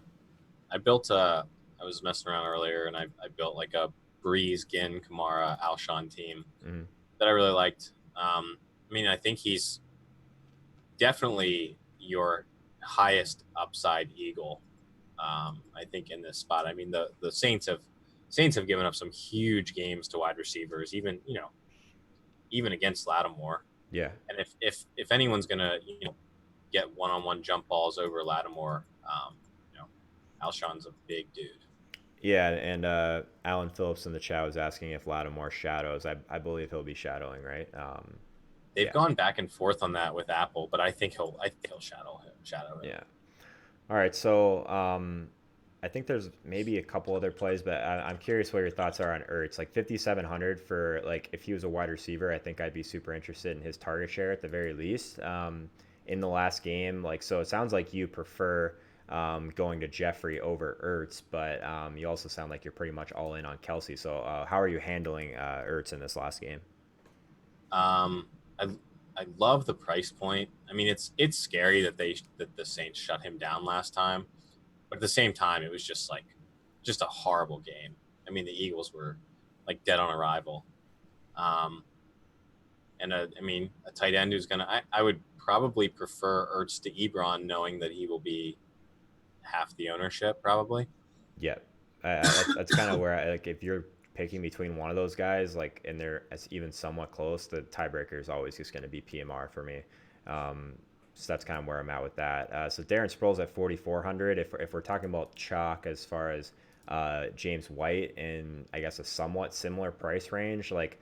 I built a. I was messing around earlier, and I built like a Breeze, Ginn, Kamara, Alshon team Hmm. that I really liked. I mean, I think he's definitely your highest upside Eagle. I think in this spot. I mean, the Saints have given up some huge games to wide receivers, even even against Lattimore. Yeah, And if anyone's gonna get one on one jump balls over Lattimore, you know, Alshon's a big dude. Yeah, and Alan Phillips in the chat was asking if Lattimore shadows. I believe he'll be shadowing, right? They've Yeah, gone back and forth on that with Apple, but I think he'll shadow him. yeah. All right, so I think there's maybe a couple other plays, but I'm curious what your thoughts are on Ertz. Like 5,700 for like if he was a wide receiver, I think I'd be super interested in his target share at the very least. In the last game, like so, it sounds like you prefer going to Jeffrey over Ertz, but you also sound like you're pretty much all in on Kelsey. So how are you handling Ertz in this last game? Um, I I love the price point. I mean, it's scary that the Saints shut him down last time, but at the same time, it was just a horrible game. I mean, the Eagles were like dead on arrival. Um, and I mean, a tight end who's gonna I would probably prefer Ertz to Ebron, knowing that he will be half the ownership probably. Yeah, that's kind of where like if you're picking between one of those guys, like and they're as even somewhat close, the tiebreaker is always just going to be PMR for me. Um, so that's kind of where I'm at with that. So Darren Sproles at 4,400. If we're talking about chalk as far as James White in I guess a somewhat similar price range, like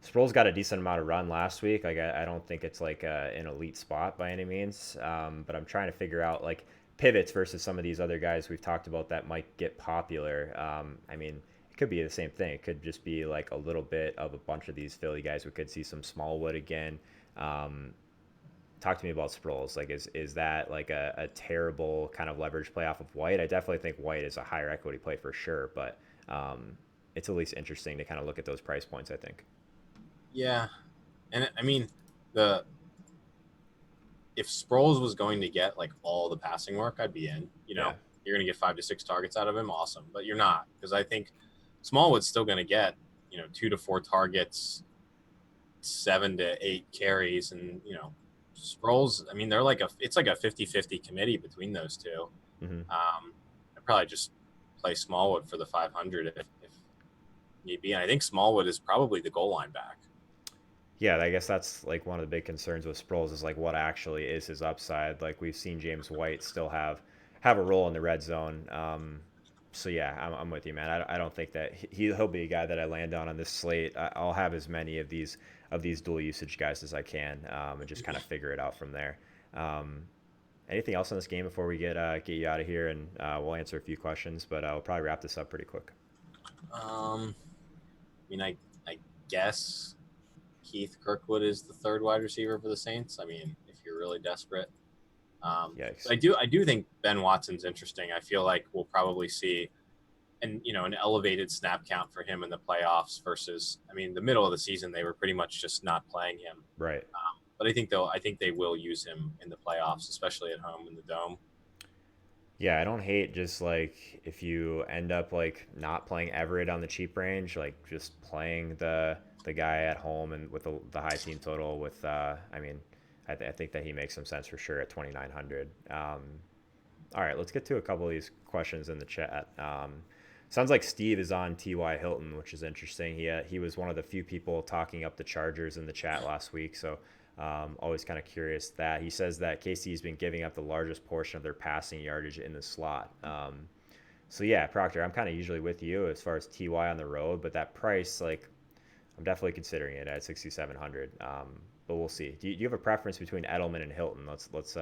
Sproles got a decent amount of run last week. Like I don't think it's like an elite spot by any means, but I'm trying to figure out like pivots versus some of these other guys we've talked about that might get popular. I mean, it could be the same thing. It could just be like a little bit of a bunch of these Philly guys. We could see some Smallwood again. Um, Talk to me about Sproles. Like, is that like a terrible kind of leverage play off of White? I definitely think White is a higher equity play for sure, but it's at least interesting to kind of look at those price points. I think. Yeah, and I mean the if Sproles was going to get like all the passing work, I'd be in. You Yeah. know, you're going to get 5 to 6 targets out of him, awesome. But you're not because I think Smallwood's still going to get 2 to 4 targets, 7 to 8 carries, and Sproles. I mean, it's like a 50-50 committee between those two. Mm-hmm. I'd probably just play Smallwood for the 500 if need be. And I think Smallwood is probably the goal line back. Yeah, I guess that's like one of the big concerns with Sproles is like what actually is his upside. Like we've seen James White still have a role in the red zone. So yeah, I'm with you, man. I don't think that he'll be a guy that I land on this slate. I'll have as many of these dual usage guys as I can, and just kind of figure it out from there. Um, Anything else in this game before we get you out of here, and we'll answer a few questions, but we'll probably wrap this up pretty quick. I mean, I guess Keith Kirkwood is the third wide receiver for the Saints. I mean, if you're really desperate. Yikes. But I do think Ben Watson's interesting. I feel like we'll probably see an elevated snap count for him in the playoffs versus I mean the middle of the season they were pretty much just not playing him. Right. But I think they will use him in the playoffs, especially at home in the dome. Yeah, I don't hate just like if you end up like not playing Everett on the cheap range, like just playing the guy at home and with the high team total with I mean I think that he makes some sense for sure at 2,900. All right, let's get to a couple of these questions in the chat. Sounds like Steve is on T.Y. Hilton, which is interesting. He was one of the few people talking up the Chargers in the chat last week, so always kind of curious that he says that KC's been giving up the largest portion of their passing yardage in the slot. So yeah, Proctor, I'm kind of usually with you as far as Ty on the road, but that price, like, I'm definitely considering it at 6,700. But we'll see. Do you have a preference between Edelman and Hilton? Let's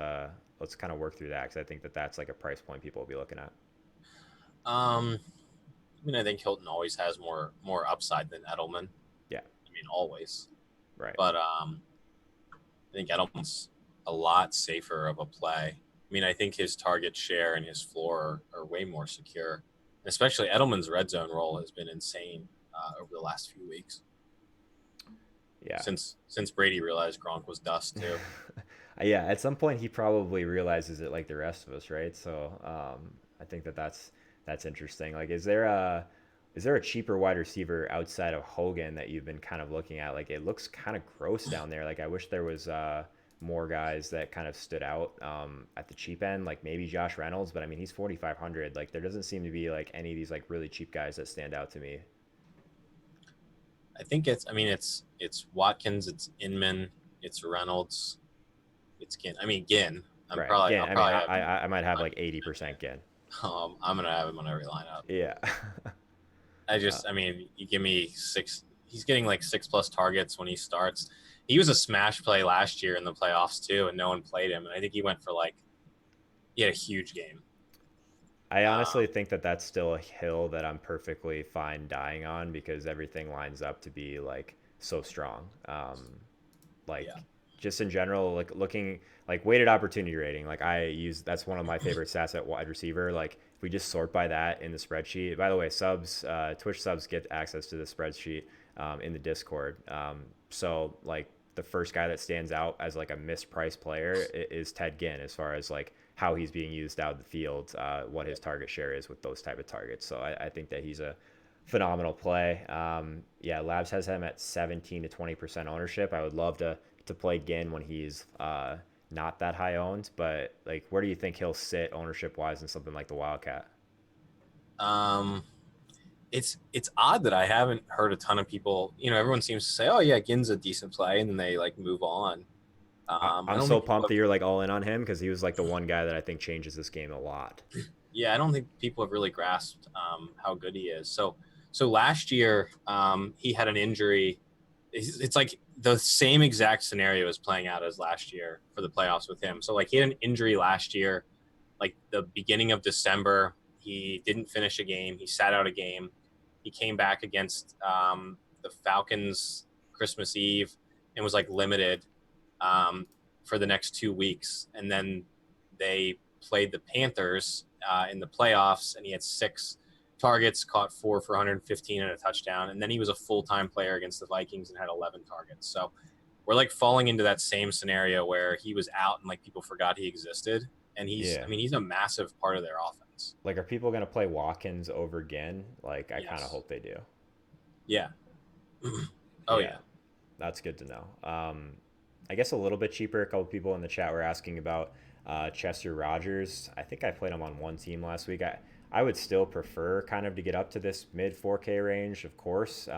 kind of work through that because I think that that's like a price point people will be looking at. Um, I mean, I think Hilton always has more upside than Edelman. Yeah, I mean, always. right. But I think Edelman's a lot safer of a play. I mean, I think his target share and his floor are way more secure. Especially Edelman's red zone role has been insane over the last few weeks. Yeah. Since Brady realized Gronk was dust too. Yeah, at some point he probably realizes it like the rest of us, right? So I think that that's interesting. Like, is there a cheaper wide receiver outside of Hogan that you've been kind of looking at? Like, it looks kind of gross down there. Like, I wish there was more guys that kind of stood out at the cheap end, like maybe Josh Reynolds, but I mean he's 4,500. Like, there doesn't seem to be like any of these like really cheap guys that stand out to me. I think it's Watkins, it's Inman, it's Reynolds, it's Ginn. I mean Ginn. Right. I'll Again, I mean probably have I might have like 80% again. I'm gonna have him on every lineup. Yeah. uh, I mean, you give me six. He's getting like 6+ targets when he starts. He was a smash play last year in the playoffs too, and no one played him. And I think he went for like he had a huge game. I honestly Um, think that that's still a hill that I'm perfectly fine dying on because everything lines up to be like so strong. yeah, Like just in general, like looking like weighted opportunity rating. Like I use that's one of my favorite stats at wide receiver. Like if we just sort by that in the spreadsheet. By the way, Twitch subs get access to the spreadsheet in the Discord. So like the first guy that stands out as like a mispriced player is Ted Ginn as far as like how he's being used out of the field, what yeah. his target share is with those type of targets. So I think that he's a phenomenal play. Yeah, Labs has him at 17 to 20% ownership. I would love to play Ginn when he's not that high owned, but like, where do you think he'll sit ownership wise in something like the Wildcat? Um, it's odd that I haven't heard a ton of people. You know, everyone seems to say, "Oh yeah, Ginn's a decent play," and then they like move on. I I'm don't so think people pumped have. that you're like all in on him because he was like the one guy that I think changes this game a lot. Yeah, I don't think people have really grasped how good he is. So last year he had an injury. It's like the same exact scenario is playing out as last year for the playoffs with him. So like he had an injury last year, like the beginning of December. He didn't finish a game. He sat out a game. He came back against the Falcons Christmas Eve and was like limited um, for the next 2 weeks, and then they played the Panthers in the playoffs, and he had 6 targets, caught 4 for 115 and a touchdown, and then he was a full-time player against the Vikings and had 11 targets. So we're like falling into that same scenario where he was out and like people forgot he existed, and Yeah. he's a massive part of their offense. Like, are people going to play Watkins over Ginn? Like, I kind of Yes. hope they do. Yeah. Oh Yeah. yeah. That's good to know. I guess a little bit cheaper. A couple people in the chat were asking about Chester Rogers. I think I played him on one team last week. I would still prefer kind of to get up to this mid 4K range, of course.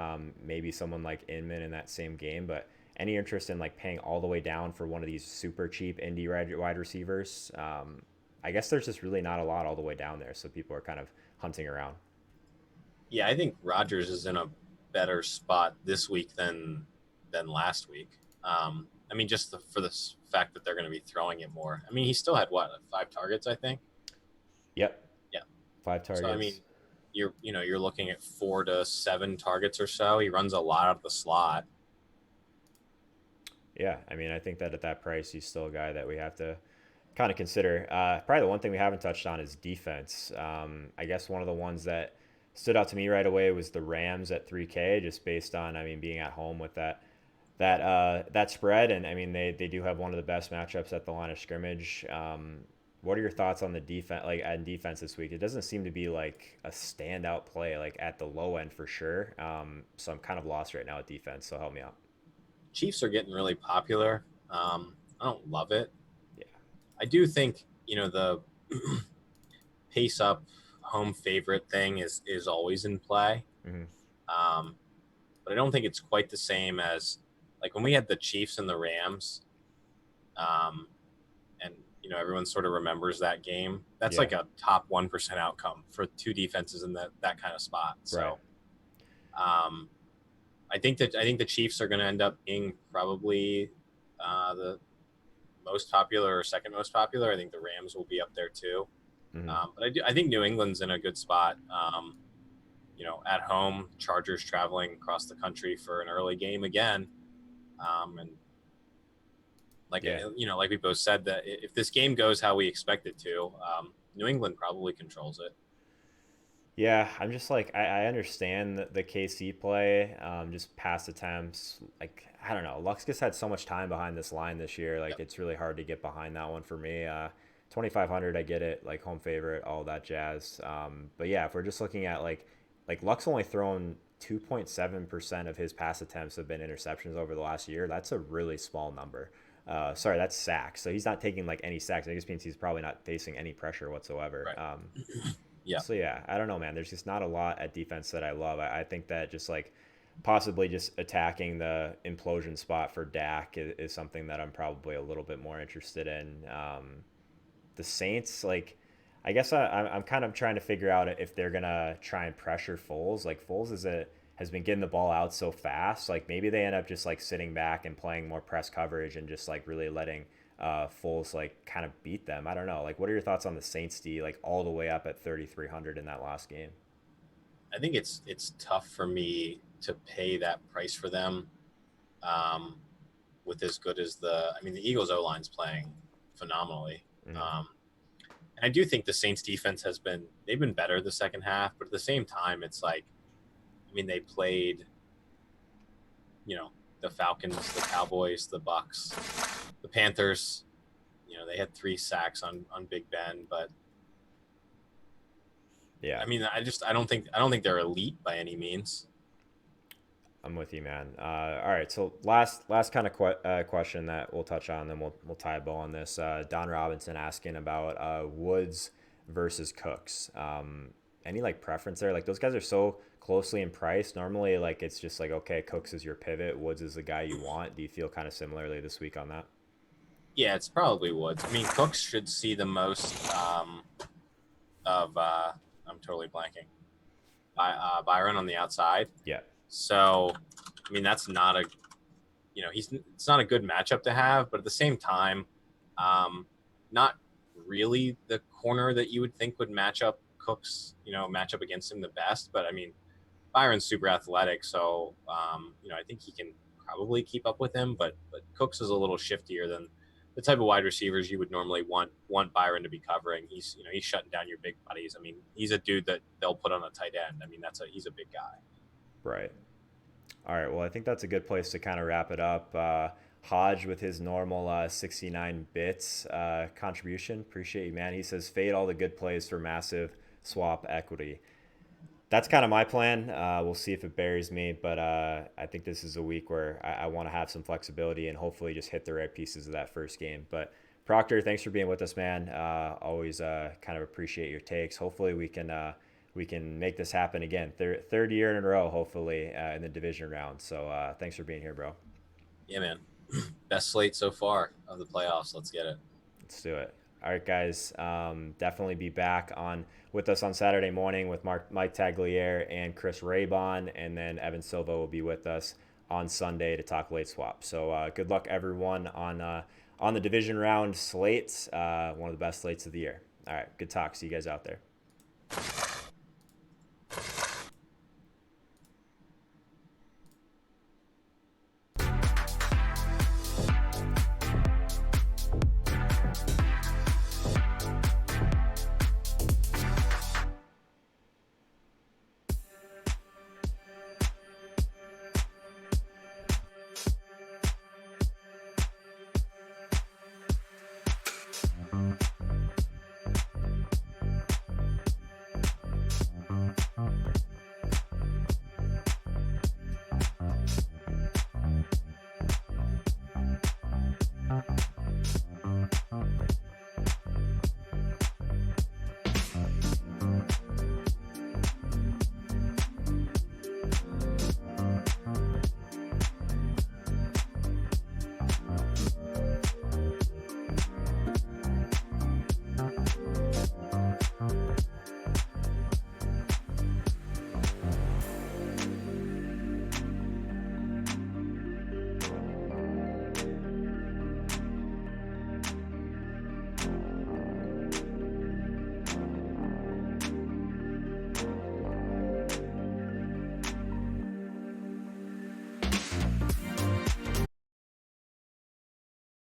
Maybe someone like Inman in that same game, but any interest in like paying all the way down for one of these super cheap indie wide receivers? I guess there's just really not a lot all the way down there, so people are kind of hunting around. Yeah, I think Rodgers is in a better spot this week than last week. I mean, just for the fact that they're going to be throwing it more. I mean, he still had what 5 targets, I think. Yep, Yeah. five So I mean, targets. you're looking at 4 to 7 targets or so. He runs a lot out of the slot. Yeah, I mean, I think that at that price, he's still a guy that we have to kind of consider. Probably the one thing we haven't touched on is defense. I guess one of the ones that stood out to me right away was the Rams at 3K, just based on, I mean, being at home with that spread, and I mean they do have one of the best matchups at the line of scrimmage. What are your thoughts on the defense, like on defense this week? It doesn't seem to be like a standout play, like at the low end for sure. So I'm kind of lost right now at defense. So help me out. Chiefs are getting really popular. I don't love it. Yeah. I do think the pace up home favorite thing is always in play. Hmm. Um, but I don't think it's quite the same as like when we had the Chiefs and the Rams. Um, and everyone sort of remembers that game. That's Yeah. like a top 1% outcome for two defenses in that kind of spot. Right. So um, I think the Chiefs are going to end up being probably the most popular or second most popular. I think the Rams will be up there too. Hmm. But I think New England's in a good spot. At home, Chargers traveling across the country for an early game again, and like Yeah. like we both said that if this game goes how we expect it to, New England probably controls it. Yeah, I'm just like I understand the KC play, just past attempts. Like I don't know, Lux just had so much time behind this line this year. Like Yep. it's really hard to get behind that one for me. 2,500, I get it, like home favorite, all that jazz. But yeah, if we're just looking at like Lux only thrown 2.7% of his pass attempts have been interceptions over the last year. That's a really small number. Sorry, that's sacks. So he's not taking like any sacks. It just means he's probably not facing any pressure whatsoever. Right. Yeah. So yeah, I don't know, man. There's just not a lot at defense that I love. I think that just like possibly just attacking the implosion spot for Dak is something that I'm probably a little bit more interested in. The Saints, like, I guess I'm kind of trying to figure out if they're gonna try and pressure Foles. Like Foles has been getting the ball out so fast. Like maybe they end up just like sitting back and playing more press coverage and just like really letting Foles like kind of beat them. I don't know. Like, what are your thoughts on the Saints D like all the way up at 3,300 in that last game? I think it's tough for me to pay that price for them. Um, with as good as the Eagles O line's playing phenomenally. Mm-hmm. Um, and I do think the Saints defense they've been better the second half, but at the same time, it's like, they played, the Falcons, the Cowboys, the Bucks, the Panthers. They had 3 sacks on Big Ben, but Yeah, I don't think they're elite by any means. I'm with you, man. All right, so last kind of question that we'll touch on, then we'll tie a bow on this. Don Robinson asking about Woods versus Cooks. Any like preference there? Like those guys are so closely in price. Normally, like it's just like okay, Cooks is your pivot, Woods is the guy you want. Do you feel kind of similarly this week on that? Yeah, it's probably Woods. Cooks should see the most of I'm totally blanking. Byron on the outside. Yeah, So, that's not it's not a good matchup to have, but at the same time, not really the corner that you would think would match up Cooks, match up against him the best. But Byron's super athletic, so I think he can probably keep up with him. But Cooks is a little shiftier than the type of wide receivers you would normally want Byron to be covering. He's shutting down your big buddies. He's a dude that they'll put on a tight end. He's a big guy. right. All right. Well, I think that's a good place to kind of wrap it up. Hodge with his normal 69 bits contribution. Appreciate you, man. He says fade all the good plays for massive swap equity. That's kind of my plan. We'll see if it buries me, but I think this is a week where I want to have some flexibility and hopefully just hit the right pieces of that first game. But Proctor, thanks for being with us, man. Always kind of appreciate your takes. Hopefully we can make this happen again. Third year in a row, hopefully in the division round. So thanks for being here, bro. Yeah, man. Best slate so far of the playoffs. Let's get it. Let's do it. All right, guys. Definitely be back on with us on Saturday morning with Mike Tagliere and Chris Raybon, and then Evan Silva will be with us on Sunday to talk late swap. So good luck, everyone, on the division round slate. One of the best slates of the year. All right, good talk. See you guys out there.